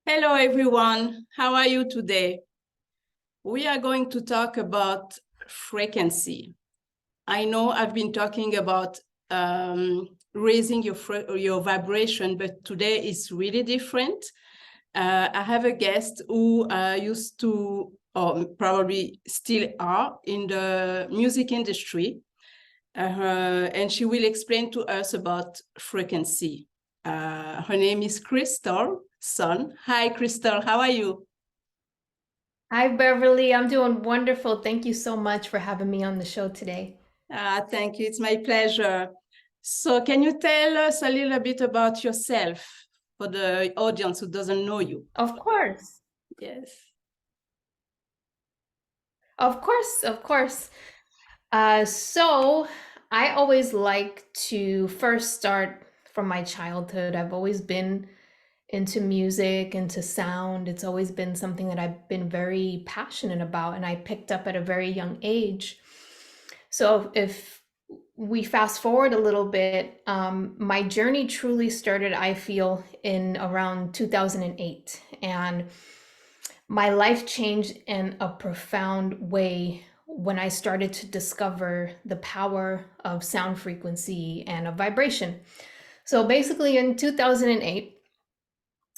Hello, everyone. How are you today? We are going to talk about frequency. I know I've been talking about raising your vibration, but today is really different. I have a guest who used to, or probably still are, in the music industry, and she will explain to us about frequency. Her name is Crystal Sun. Hi, Crystal. How are you? Hi, Beverly. I'm doing wonderful. Thank you so much for having me on the show today. Thank you. It's my pleasure. So can you tell us a little bit about yourself for the audience who doesn't know you? Of course. Yes. Of course. Of course. So I always like to first start from my childhood. I've always been into music, into sound. It's always been something that I've been very passionate about, and I picked up at a very young age. So if we fast forward a little bit, my journey truly started, I feel, in around 2008. And my life changed in a profound way when I started to discover the power of sound frequency and of vibration. So basically, in 2008,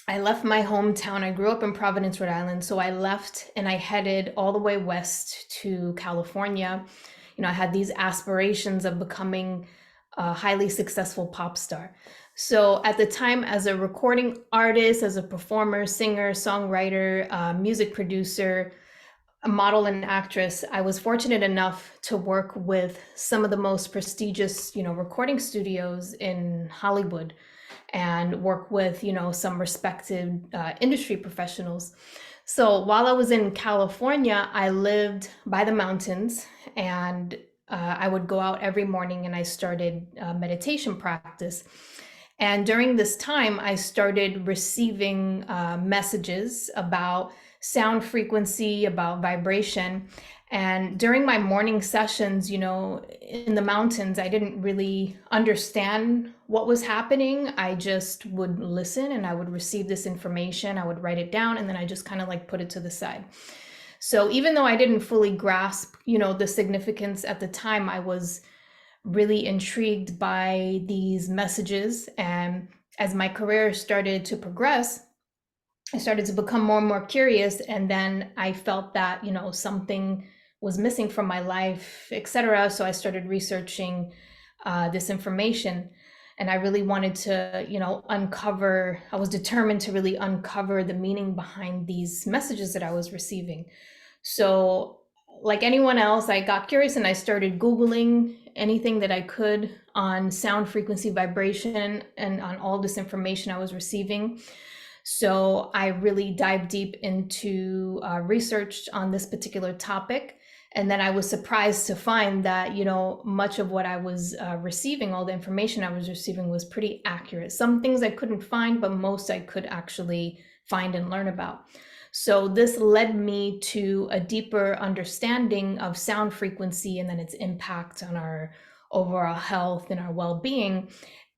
I left my hometown. I grew up in Providence, Rhode Island. So I left and I headed all the way west to California. I had these aspirations of becoming a highly successful pop star. So at the time, as a recording artist, as a performer, singer, songwriter, music producer, a model and actress, I was fortunate enough to work with some of the most prestigious, recording studios in Hollywood and work with, some respected industry professionals. So while I was in California, I lived by the mountains, and I would go out every morning and I started meditation practice. And during this time, I started receiving messages about sound frequency, about vibration. And during my morning sessions, in the mountains, I didn't really understand what was happening. I just would listen and I would receive this information. I would write it down and then I just kind of like put it to the side. So even though I didn't fully grasp, the significance at the time, I was really intrigued by these messages. And as my career started to progress, I started to become more and more curious. And then I felt that, something was missing from my life, etc. So I started researching this information. And I really wanted to, uncover, I was determined to really uncover the meaning behind these messages that I was receiving. So, like anyone else, I got curious and I started Googling anything that I could on sound frequency vibration and on all this information I was receiving. So I really dived deep into research on this particular topic. And then I was surprised to find that, much of what I was receiving, all the information I was receiving was pretty accurate. Some things I couldn't find, but most I could actually find and learn about. So this led me to a deeper understanding of sound frequency and then its impact on our overall health and our well-being.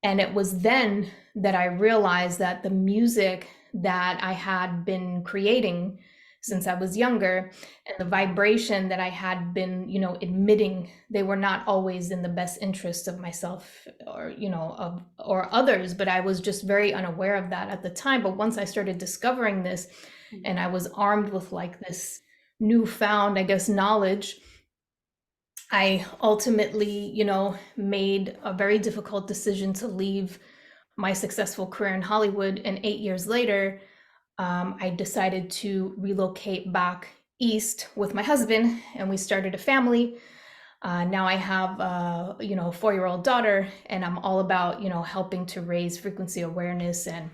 And it was then that I realized that the music that I had been creating since I was younger and the vibration that I had been, emitting, they were not always in the best interest of myself or, or others, but I was just very unaware of that at the time. But once I started discovering this and I was armed with like this newfound, I guess, knowledge, I ultimately, made a very difficult decision to leave my successful career in Hollywood. And 8 years later, I decided to relocate back east with my husband, and we started a family. Now I have, a 4-year-old daughter, and I'm all about, helping to raise frequency awareness. And,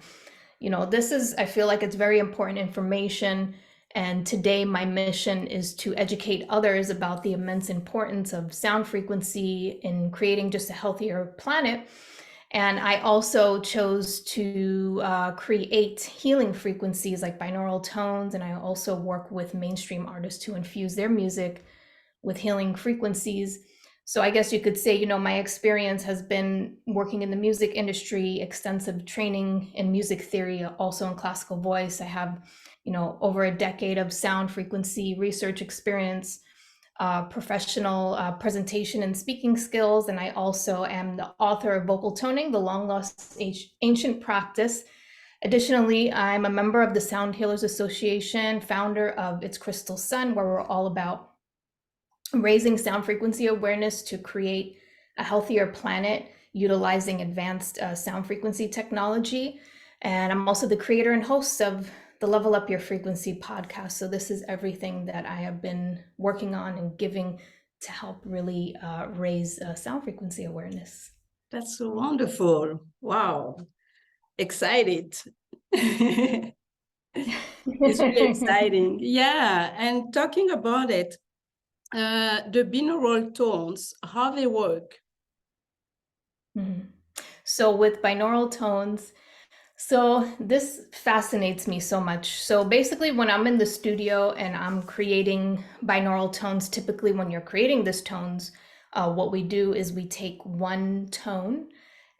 this is, I feel like it's very important information. And today my mission is to educate others about the immense importance of sound frequency in creating just a healthier planet. And I also chose to create healing frequencies like binaural tones. And I also work with mainstream artists to infuse their music with healing frequencies. So I guess you could say, my experience has been working in the music industry, extensive training in music theory, also in classical voice. I have, over a decade of sound frequency research experience, professional presentation and speaking skills. And I also am the author of Vocal Toning, the long lost ancient practice. Additionally, I'm a member of the Sound Healers Association, founder of It's Crystal Sun, where we're all about raising sound frequency awareness to create a healthier planet utilizing advanced sound frequency technology. And I'm also the creator and host of the Level Up Your Frequency podcast. So this is everything that I have been working on and giving to help really raise sound frequency awareness. That's so wonderful. Wow. Excited. It's really exciting. Yeah. And talking about it, the binaural tones, how they work. Mhm. So with binaural tones, so this fascinates me so much. So basically, when I'm in the studio and I'm creating binaural tones, typically when you're creating these tones, what we do is we take one tone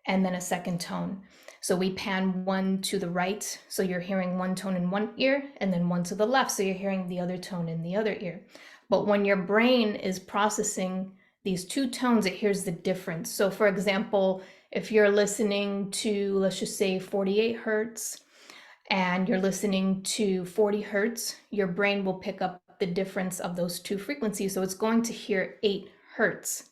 and then a second tone. So we pan one to the right, so you're hearing one tone in one ear, and then one to the left, so you're hearing the other tone in the other ear. But when your brain is processing these two tones, it hears the difference. So for example, if you're listening to, let's just say 48 hertz, and you're listening to 40 hertz, your brain will pick up the difference of those two frequencies. So it's going to hear 8 hertz.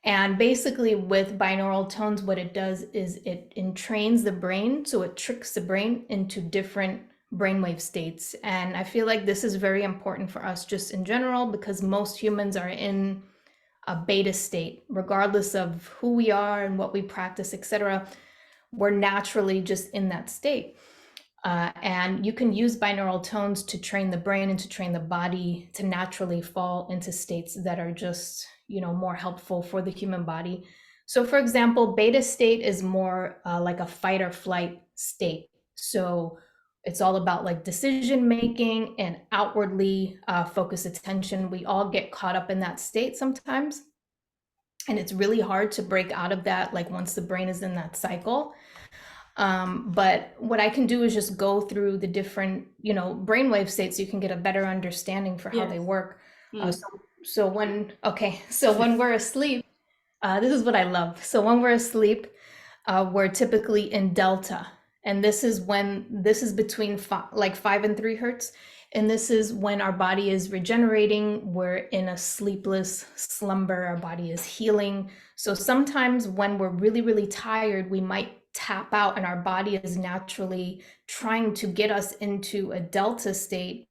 And basically with binaural tones, what it does is it entrains the brain. So it tricks the brain into different brainwave states. And I feel like this is very important for us just in general, because most humans are in a beta state, regardless of who we are and what we practice, etc. We're naturally just in that state. And you can use binaural tones to train the brain and to train the body to naturally fall into states that are just, more helpful for the human body. So for example, beta state is more like a fight or flight state. So it's all about like decision making and outwardly focused attention. We all get caught up in that state sometimes. And it's really hard to break out of that, like once the brain is in that cycle. But what I can do is just go through the different, brainwave states so you can get a better understanding for how they work. So when we're asleep, this is what I love. So when we're asleep, we're typically in delta, and this is between 5 and 3 hertz. And this is when our body is regenerating. We're in a sleepless slumber. Our body is healing. So sometimes when we're really, really tired, we might tap out, and our body is naturally trying to get us into a delta state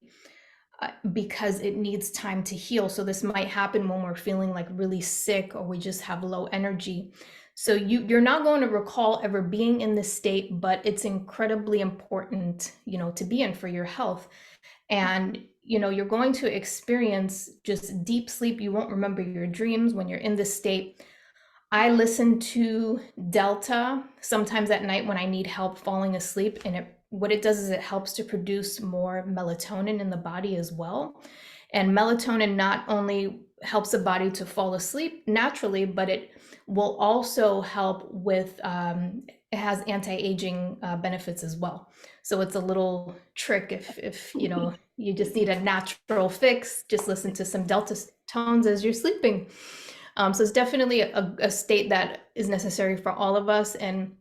because it needs time to heal. So this might happen when we're feeling like really sick or we just have low energy. So you're not going to recall ever being in this state, but it's incredibly important, to be in for your health. And you're going to experience just deep sleep. You won't remember your dreams when you're in this state. I listen to Delta sometimes at night when I need help falling asleep, and what it does is it helps to produce more melatonin in the body as well. And melatonin not only helps the body to fall asleep naturally, but it will also help with it has anti-aging benefits as well. So it's a little trick if you just need a natural fix, just listen to some delta tones as you're sleeping. So it's definitely a state that is necessary for all of us. And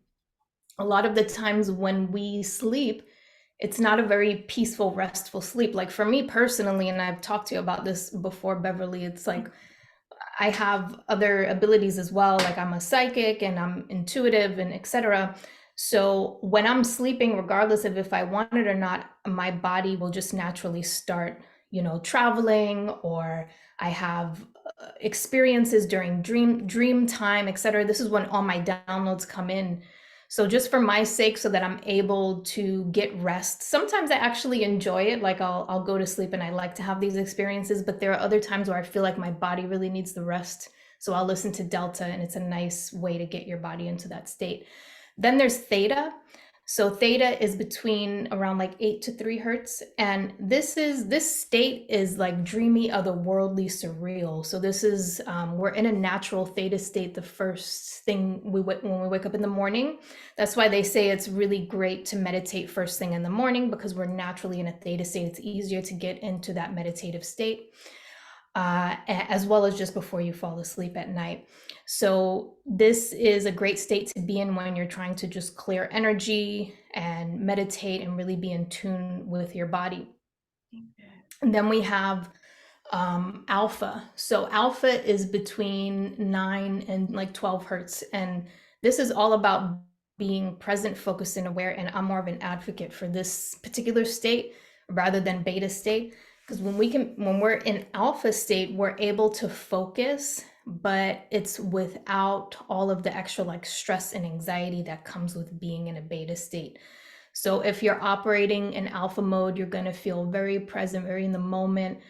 a lot of the times when we sleep, it's not a very peaceful, restful sleep. Like for me personally, and I've talked to you about this before, Beverly, it's like I have other abilities as well. Like I'm a psychic and I'm intuitive and etc. So when I'm sleeping, regardless of if I want it or not, my body will just naturally start, traveling, or I have experiences during dream time, etc. This is when all my downloads come in. So just for my sake, so that I'm able to get rest. Sometimes I actually enjoy it. Like I'll go to sleep and I like to have these experiences, but there are other times where I feel like my body really needs the rest. So I'll listen to Delta, and it's a nice way to get your body into that state. Then there's Theta. So theta is between around like 8 to 3 hertz. And this state is like dreamy, otherworldly, surreal. So this is we're in a natural theta state the first thing when we wake up in the morning. That's why they say it's really great to meditate first thing in the morning, because we're naturally in a theta state. It's easier to get into that meditative state. As well as just before you fall asleep at night. So this is a great state to be in when you're trying to just clear energy and meditate and really be in tune with your body. And then we have alpha. So alpha is between 9 and like 12 hertz. And this is all about being present, focused, and aware. And I'm more of an advocate for this particular state rather than beta state. Because when we're in alpha state, we're able to focus, but it's without all of the extra like stress and anxiety that comes with being in a beta state. So if you're operating in alpha mode, you're going to feel very present, very in the moment.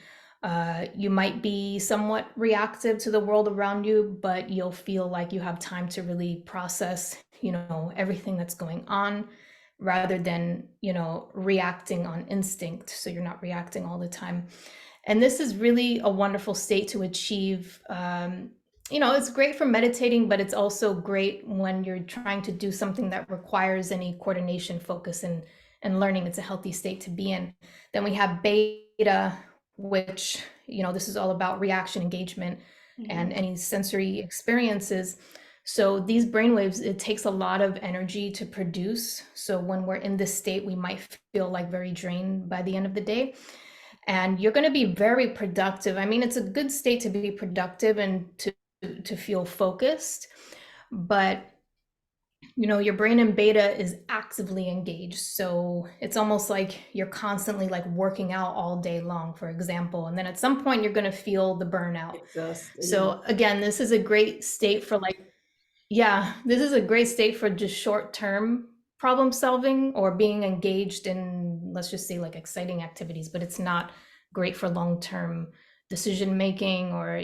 You might be somewhat reactive to the world around you, but you'll feel like you have time to really process, everything that's going on, rather than, reacting on instinct. So you're not reacting all the time. And this is really a wonderful state to achieve. It's great for meditating, but it's also great when you're trying to do something that requires any coordination, focus, and learning. It's a healthy state to be in. Then we have beta, which, this is all about reaction, engagement, and any sensory experiences. So these brainwaves, it takes a lot of energy to produce. So when we're in this state, we might feel like very drained by the end of the day. And you're going to be very productive. I mean, it's a good state to be productive and to feel focused. But, your brain in beta is actively engaged. So it's almost like you're constantly like working out all day long, for example. And then at some point, you're going to feel the burnout. Exhausted. So again, this is a great state for this is a great state for just short-term problem solving or being engaged in, let's just say, like exciting activities, but it's not great for long-term decision making or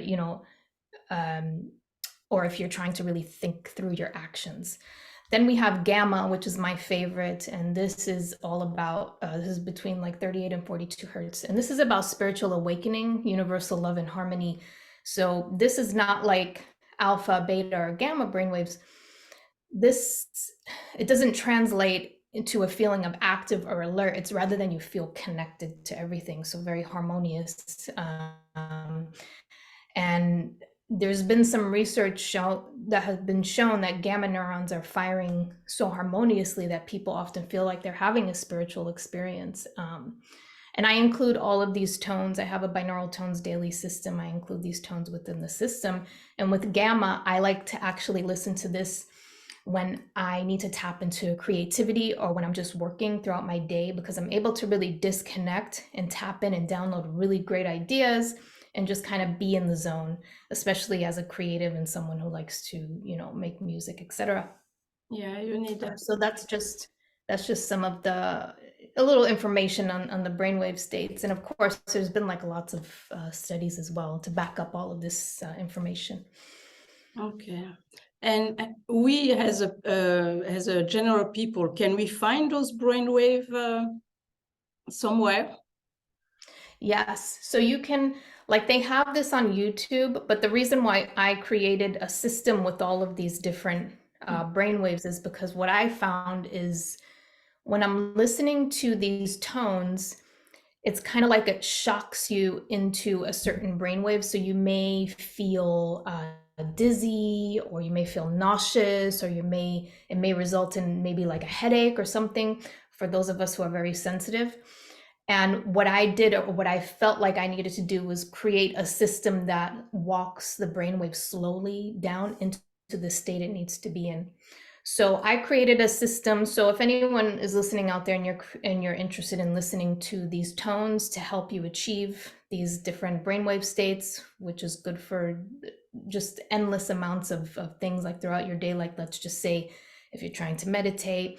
if you're trying to really think through your actions. Then we have gamma, which is my favorite, and this is all about, this is between like 38 and 42 hertz, and this is about spiritual awakening, universal love, and harmony. So this is not like alpha, beta, or gamma brainwaves. It doesn't translate into a feeling of active or alert. It's rather than you feel connected to everything. So very harmonious. And there's been some research that has been shown that gamma neurons are firing so harmoniously that people often feel like they're having a spiritual experience. And I include all of these tones. I have a binaural tones daily system. I include these tones within the system. And with gamma, I like to actually listen to this when I need to tap into creativity or when I'm just working throughout my day, because I'm able to really disconnect and tap in and download really great ideas and just kind of be in the zone, especially as a creative and someone who likes to, make music, etc. Yeah, you need that. So that's just some of a little information on the brainwave states. And of course, there's been like lots of studies as well to back up all of this information. Okay. And we as a general people, can we find those brainwave somewhere? Yes. So you can, they have this on YouTube, but the reason why I created a system with all of these different brainwaves is because what I found is when I'm listening to these tones, it's kind of like it shocks you into a certain brainwave. So you may feel dizzy, or you may feel nauseous, or it may result in maybe like a headache or something for those of us who are very sensitive. And what I did, or what I felt like I needed to do, was create a system that walks the brainwave slowly down into the state it needs to be in. So I created a system. So if anyone is listening out there and you're interested in listening to these tones to help you achieve these different brainwave states, which is good for just endless amounts of things like throughout your day, like let's just say if you're trying to meditate,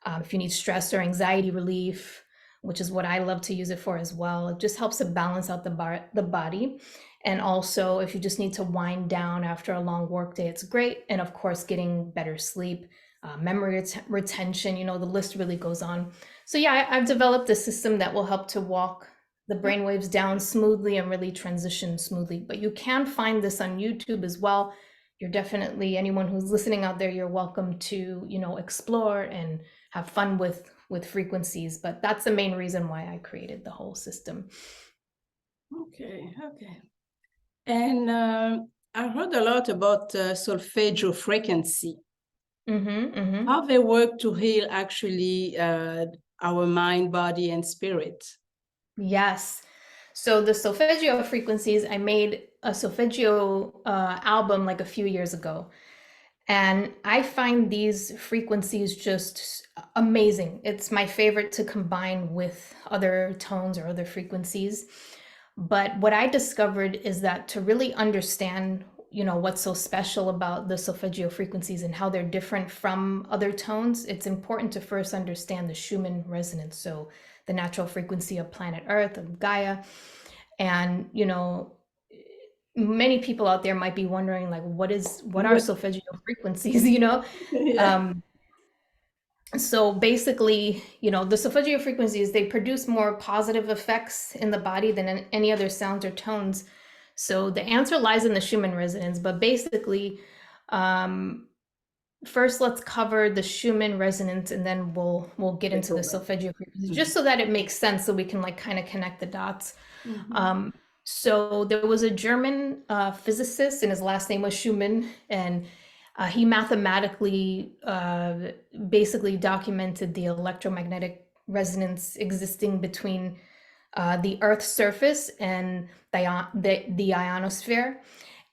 if you need stress or anxiety relief, which is what I love to use it for as well. It just helps to balance out the body. And also, if you just need to wind down after a long work day, it's great. And of course, getting better sleep. memory retention, you know, the list really goes on. So yeah, I've developed a system that will help to walk the brainwaves down smoothly and really transition smoothly. But you can find this on YouTube as well. You're definitely, anyone who's listening out there, you're welcome to, you know, explore and have fun with frequencies. But that's the main reason why I created the whole system. Okay. And I heard a lot about solfeggio frequency. How they work to heal actually our mind, body, and spirit. Yes. So the solfeggio frequencies, I made a solfeggio album like a few years ago. And I find these frequencies just amazing. It's my favorite to combine with other tones or other frequencies. But what I discovered is that to really understand, you know, what's so special about the solfeggio frequencies and how they're different from other tones, it's important to first understand the Schumann resonance. So the natural frequency of planet Earth, of Gaia. And, you know, many people out there might be wondering, like, what are solfeggio frequencies, you know? Yeah. So basically, you know, the solfeggio frequencies, they produce more positive effects in the body than any other sounds or tones. So the answer lies in the Schumann resonance, but basically, first let's cover the Schumann resonance and then we'll get into the solfeggio frequencies, just so that it makes sense, so we can like kind of connect the dots. So there was a German physicist, and his last name was Schumann, and he mathematically basically documented the electromagnetic resonance existing between the Earth's surface and the ionosphere,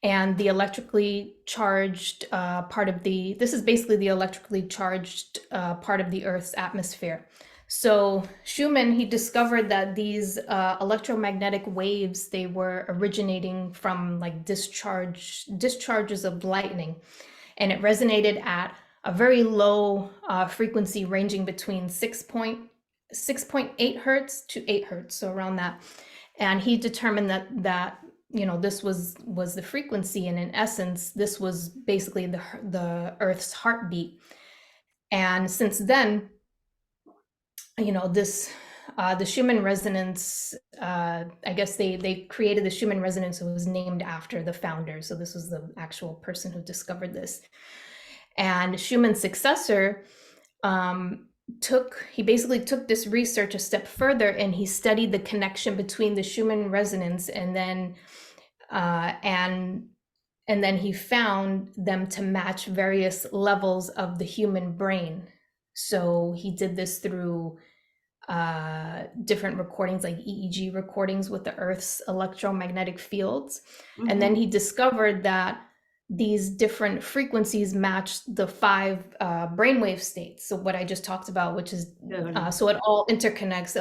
and the electrically charged part of this is basically the electrically charged part of the Earth's atmosphere. So Schumann, he discovered that these electromagnetic waves, they were originating from like discharges of lightning, and it resonated at a very low frequency ranging between 6.8 hertz to 8 hertz, so around that. And he determined that you know, this was the frequency, and in essence, this was basically the Earth's heartbeat. And since then, you know, this the Schumann resonance, I guess they created the Schumann resonance. It was named after the founder. So this was the actual person who discovered this. And Schumann's successor he basically took this research a step further, and he studied the connection between the Schumann resonance and then he found them to match various levels of the human brain. So he did this through different recordings, like EEG recordings with the Earth's electromagnetic fields. And then he discovered that these different frequencies match the 5 brainwave states. So what I just talked about, which is, so it all interconnects,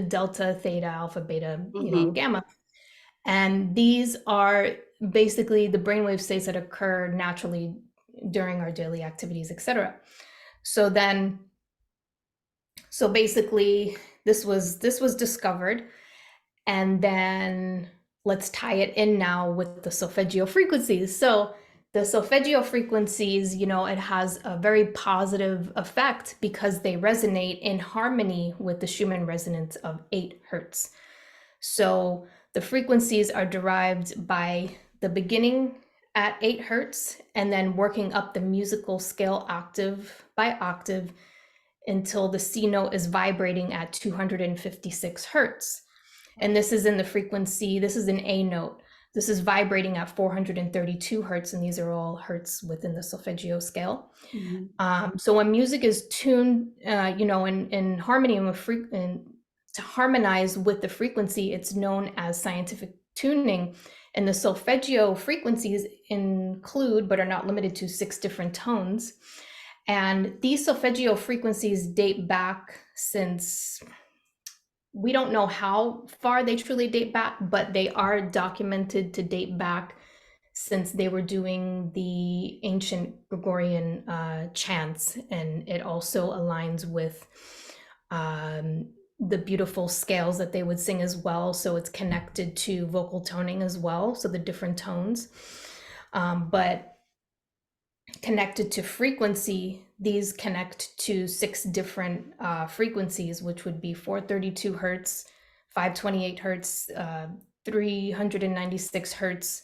delta, theta, alpha, beta, you know, gamma. And these are basically the brainwave states that occur naturally during our daily activities, etc. So basically this was discovered, and then let's tie it in now with the solfeggio frequencies. So the solfeggio frequencies, you know, it has a very positive effect because they resonate in harmony with the Schumann resonance of 8 hertz. So the frequencies are derived by the beginning at 8 hertz and then working up the musical scale octave by octave until the C note is vibrating at 256 hertz. And this is in the frequency, this is an A note. This is vibrating at 432 hertz, and these are all hertz within the solfeggio scale. So when music is tuned, you know, in harmony and to harmonize with the frequency, it's known as scientific tuning. And the solfeggio frequencies include, but are not limited to, 6 different tones. And these solfeggio frequencies date back since, we don't know how far they truly date back, but they are documented to date back since they were doing the ancient Gregorian chants. And it also aligns with the beautiful scales that they would sing as well. So it's connected to vocal toning as well, so the different tones. But connected to frequency, these connect to 6 different frequencies, which would be 432 hertz, 528 hertz, 396 hertz,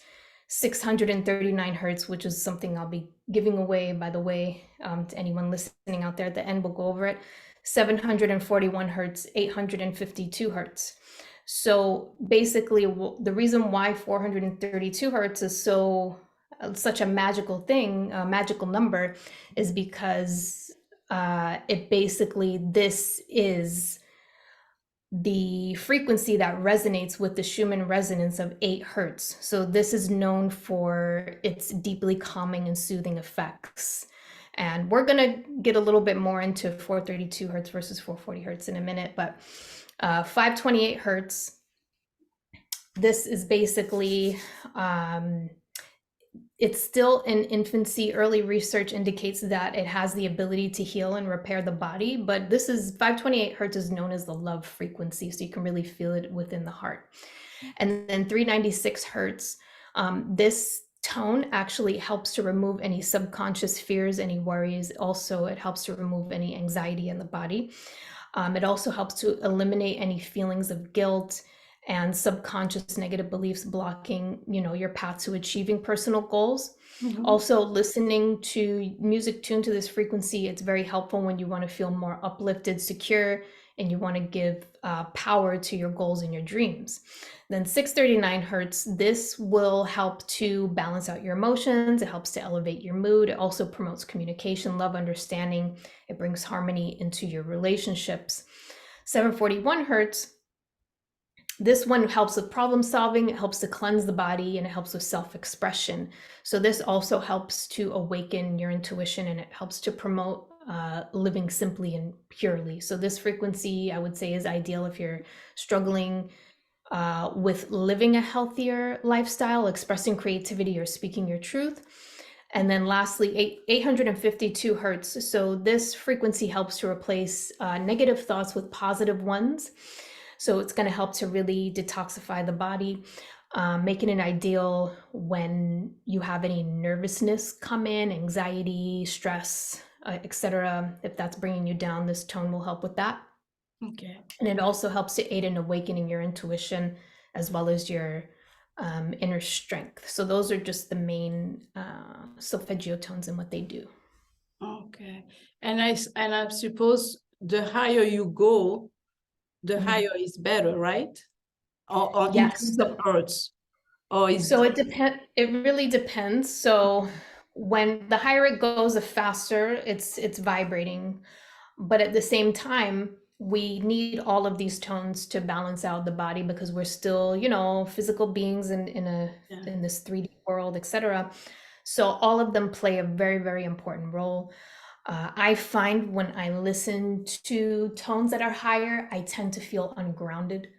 639 hertz, which is something I'll be giving away, by the way, to anyone listening out there. At the end, we'll go over it. 741 hertz, 852 hertz. So basically, the reason why 432 hertz is such a magical thing, a magical number, is because it basically, this is the frequency that resonates with the Schumann resonance of 8 hertz. So this is known for its deeply calming and soothing effects. And we're going to get a little bit more into 432 hertz versus 440 hertz in a minute, but 528 hertz, this is basically, it's still in infancy. Early research indicates that it has the ability to heal and repair the body, but this is 528 hertz is known as the love frequency, so you can really feel it within the heart. And then 396 hertz, this tone actually helps to remove any subconscious fears, any worries. Also, it helps to remove any anxiety in the body. It also helps to eliminate any feelings of guilt and subconscious negative beliefs blocking, your path to achieving personal goals. Mhm. Also, listening to music tuned to this frequency, it's very helpful when you want to feel more uplifted, secure, and you want to give power to your goals and your dreams. Then 639 hertz, this will help to balance out your emotions. It helps to elevate your mood. It also promotes communication, love, understanding. It brings harmony into your relationships. 741 hertz, this one helps with problem solving, it helps to cleanse the body, and it helps with self-expression. So this also helps to awaken your intuition, and it helps to promote living simply and purely. So this frequency, I would say, is ideal if you're struggling with living a healthier lifestyle, expressing creativity, or speaking your truth. And then lastly, 852 hertz. So this frequency helps to replace negative thoughts with positive ones. So it's going to help to really detoxify the body, making it ideal when you have any nervousness come in, anxiety, stress, etc. If that's bringing you down, this tone will help with that. Okay. And it also helps to aid in awakening your intuition as well as your inner strength. So those are just the main solfeggio tones and what they do. Okay. And I suppose the higher you go, the higher is better, right? Or in Yes. terms of hertz, or is So it really depends. So when the higher it goes, the faster it's vibrating. But at the same time, we need all of these tones to balance out the body because we're still, physical beings in this 3D world, etc. So all of them play a very, very important role. I find when I listen to tones that are higher, I tend to feel ungrounded.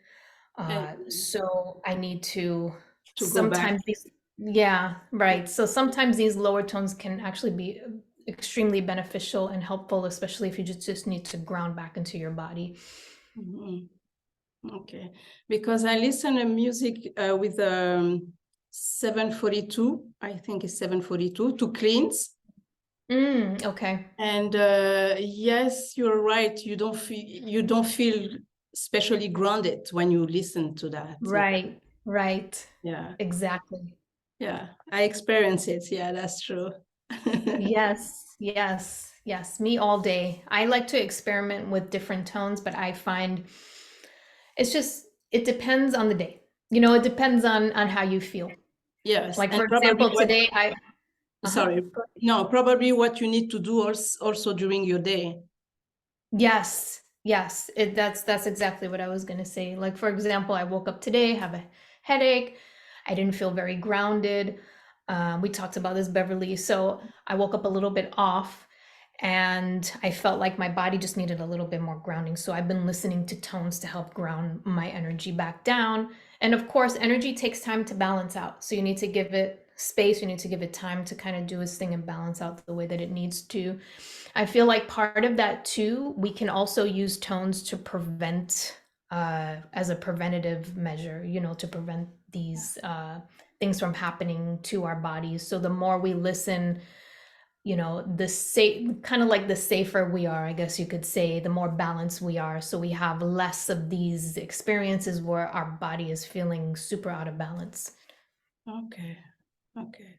So I need to go back. sometimes these, yeah, right. So sometimes these lower tones can actually be extremely beneficial and helpful, especially if you just need to ground back into your body. Mhm. Okay, because I listen to music with 742, I think it's 742 to cleanse. Okay. And yes, you're right. You don't feel especially grounded when you listen to that. Right. Right. Yeah. Exactly. Yeah. I experience it. Yeah, that's true. Yes. Yes. Yes. Me all day. I like to experiment with different tones, but I find it depends on the day. It depends on how you feel. Yes. Like, And for probably example, today sorry. No, probably what you need to do also during your day. Yes, yes, that's exactly what I was gonna say. Like, for example, I woke up today, have a headache. I didn't feel very grounded. We talked about this, Beverly. So I woke up a little bit off, and I felt like my body just needed a little bit more grounding. So I've been listening to tones to help ground my energy back down. And of course, energy takes time to balance out. So you need to give it space, you need to give it time to kind of do its thing and balance out the way that it needs to. I feel like part of that too, we can also use tones to prevent, as a preventative measure, to prevent these things from happening to our bodies. So the more we listen you know, the safe, kind of like the safer we are, I guess you could say, the more balanced we are. So we have less of these experiences where our body is feeling super out of balance. Okay. Okay.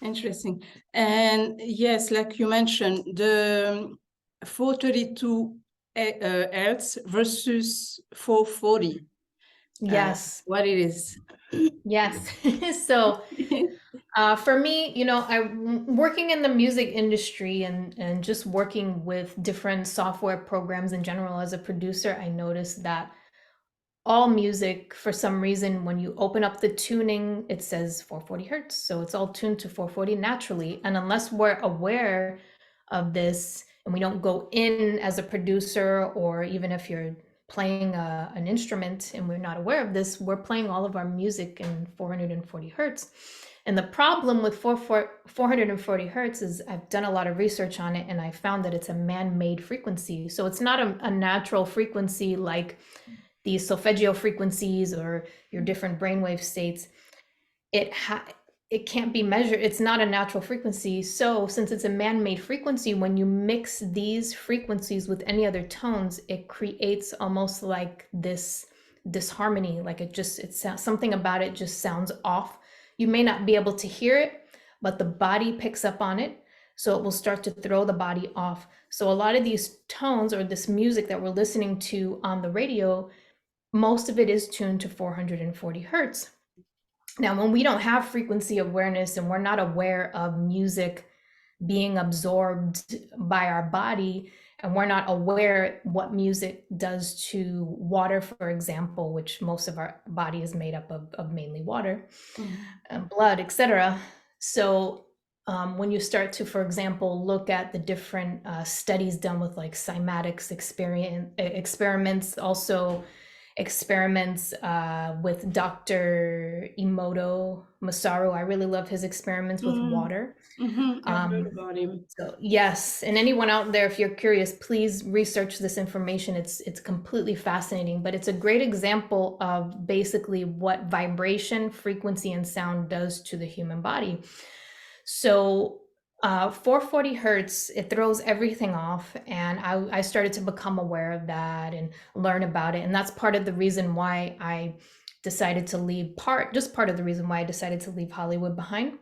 Interesting. And yes, like you mentioned, the 432 hertz versus 440. Yes. What it is. Yes. So for me, you know, working in the music industry and just working with different software programs in general as a producer, I noticed that all music, for some reason, when you open up the tuning, it says 440 hertz. So it's all tuned to 440 naturally. And unless we're aware of this and we don't go in as a producer, or even if you're playing an instrument and we're not aware of this, we're playing all of our music in 440 hertz. And the problem with 440 hertz is I've done a lot of research on it and I found that it's a man-made frequency. So it's not a natural frequency like these solfeggio frequencies or your different brainwave states. It can't be measured. It's not a natural frequency. So since it's a man-made frequency, when you mix these frequencies with any other tones, it creates almost like this disharmony. Like it sounds, something about it just sounds off. You may not be able to hear it, but the body picks up on it. So it will start to throw the body off. So a lot of these tones or this music that we're listening to on the radio, most of it is tuned to 440 hertz. Now, when we don't have frequency awareness and we're not aware of music being absorbed by our body, and we're not aware what music does to water, for example, which most of our body is made up of mainly water, blood, etc. So when you start to, for example, look at the different studies done with like cymatics experiments, also experiments with Dr. Emoto Masaru. I really love his experiments with water. I heard about him. So yes, and anyone out there, if you're curious, please research this information. It's completely fascinating, but it's a great example of basically what vibration, frequency, and sound does to the human body. So 440 hertz, it throws everything off. And I started to become aware of that and learn about it. And that's part of the reason why I decided to leave just part of the reason why I decided to leave Hollywood behind.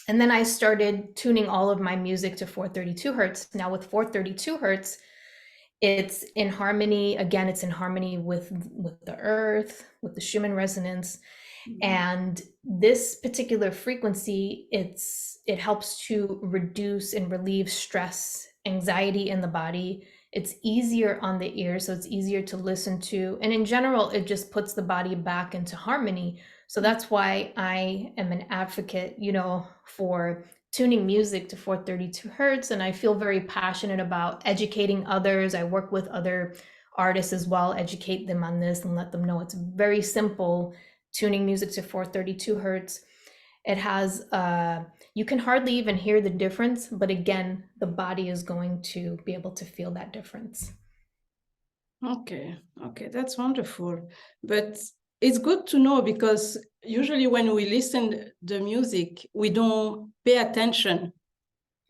And then I started tuning all of my music to 432 hertz. Now with 432 hertz, it's in harmony. Again, it's in harmony with the earth, with the Schumann resonance. And this particular frequency, it helps to reduce and relieve stress, anxiety in the body. It's easier on the ear, so it's easier to listen to. And in general, it just puts the body back into harmony. So that's why I am an advocate, you know, for tuning music to 432 hertz. And I feel very passionate about educating others. I work with other artists as well, educate them on this and let them know it's very simple. Tuning music to 432 hertz. It has, you can hardly even hear the difference, but again, the body is going to be able to feel that difference. Okay, that's wonderful. But it's good to know, because usually when we listen the music, we don't pay attention.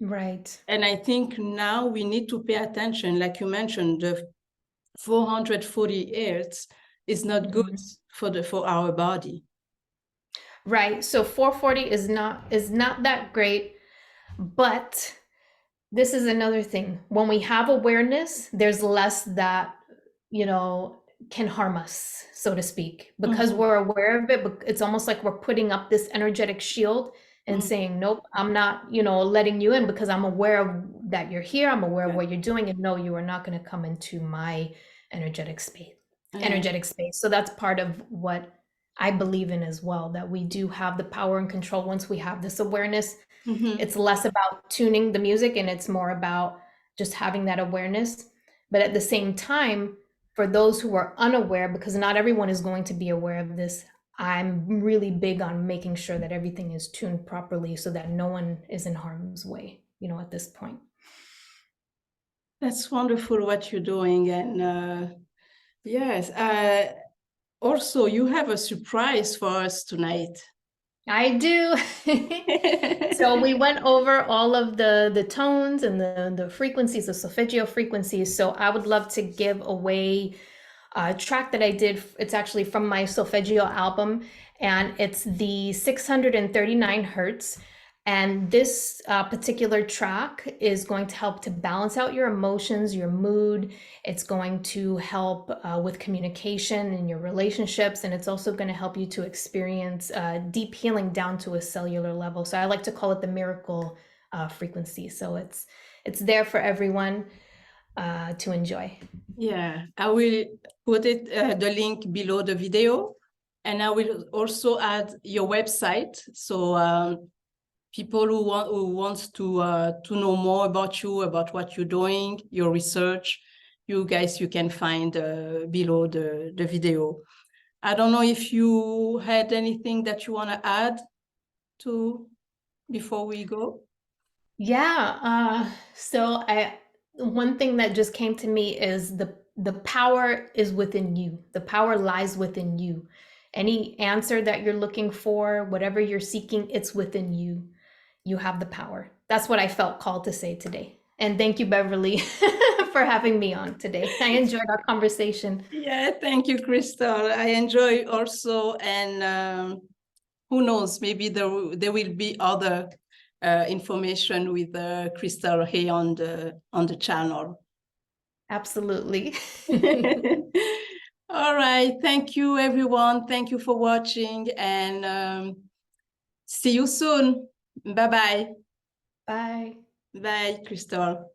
Right. And I think now we need to pay attention. Like you mentioned, the 440 hertz is not good for our body. Right. So 440 is not that great, but this is another thing. When we have awareness, there's less that, you know, can harm us, so to speak, because we're aware of it. But it's almost like we're putting up this energetic shield and saying, nope, I'm not, you know, letting you in, because I'm aware of that you're here. I'm aware of what you're doing, and no, you are not going to come into my energetic space. So that's part of what I believe in as well, that we do have the power and control once we have this awareness. It's less about tuning the music and it's more about just having that awareness. But at the same time, for those who are unaware, because not everyone is going to be aware of this, I'm really big on making sure that everything is tuned properly so that no one is in harm's way, you know, at this point. That's wonderful what you're doing. And yes, also you have a surprise for us tonight. I do. So we went over all of the tones and the frequencies, the solfeggio frequencies. So I would love to give away a track that I did. It's actually from my solfeggio album, and it's the 639 hertz. And this particular track is going to help to balance out your emotions, your mood. It's going to help with communication in your relationships, and it's also going to help you to experience deep healing down to a cellular level. So I like to call it the miracle frequency. So it's there for everyone to enjoy. Yeah, I will put the link below the video, and I will also add your website. So people who wants to know more about you, about what you're doing, your research, you can find below the video. I don't know if you had anything that you want to add to before we go. Yeah. So one thing that just came to me is the power is within you. The power lies within you. Any answer that you're looking for, whatever you're seeking, it's within you. You have the power. That's what I felt called to say today. And thank you, Beverly, for having me on today. I enjoyed our conversation. Yeah, thank you, Crystal. I enjoy also, and who knows, maybe there will be other information with Crystal here on the channel. Absolutely. All right, thank you, everyone. Thank you for watching, and see you soon. Bye-bye. Bye. Bye, Crystal.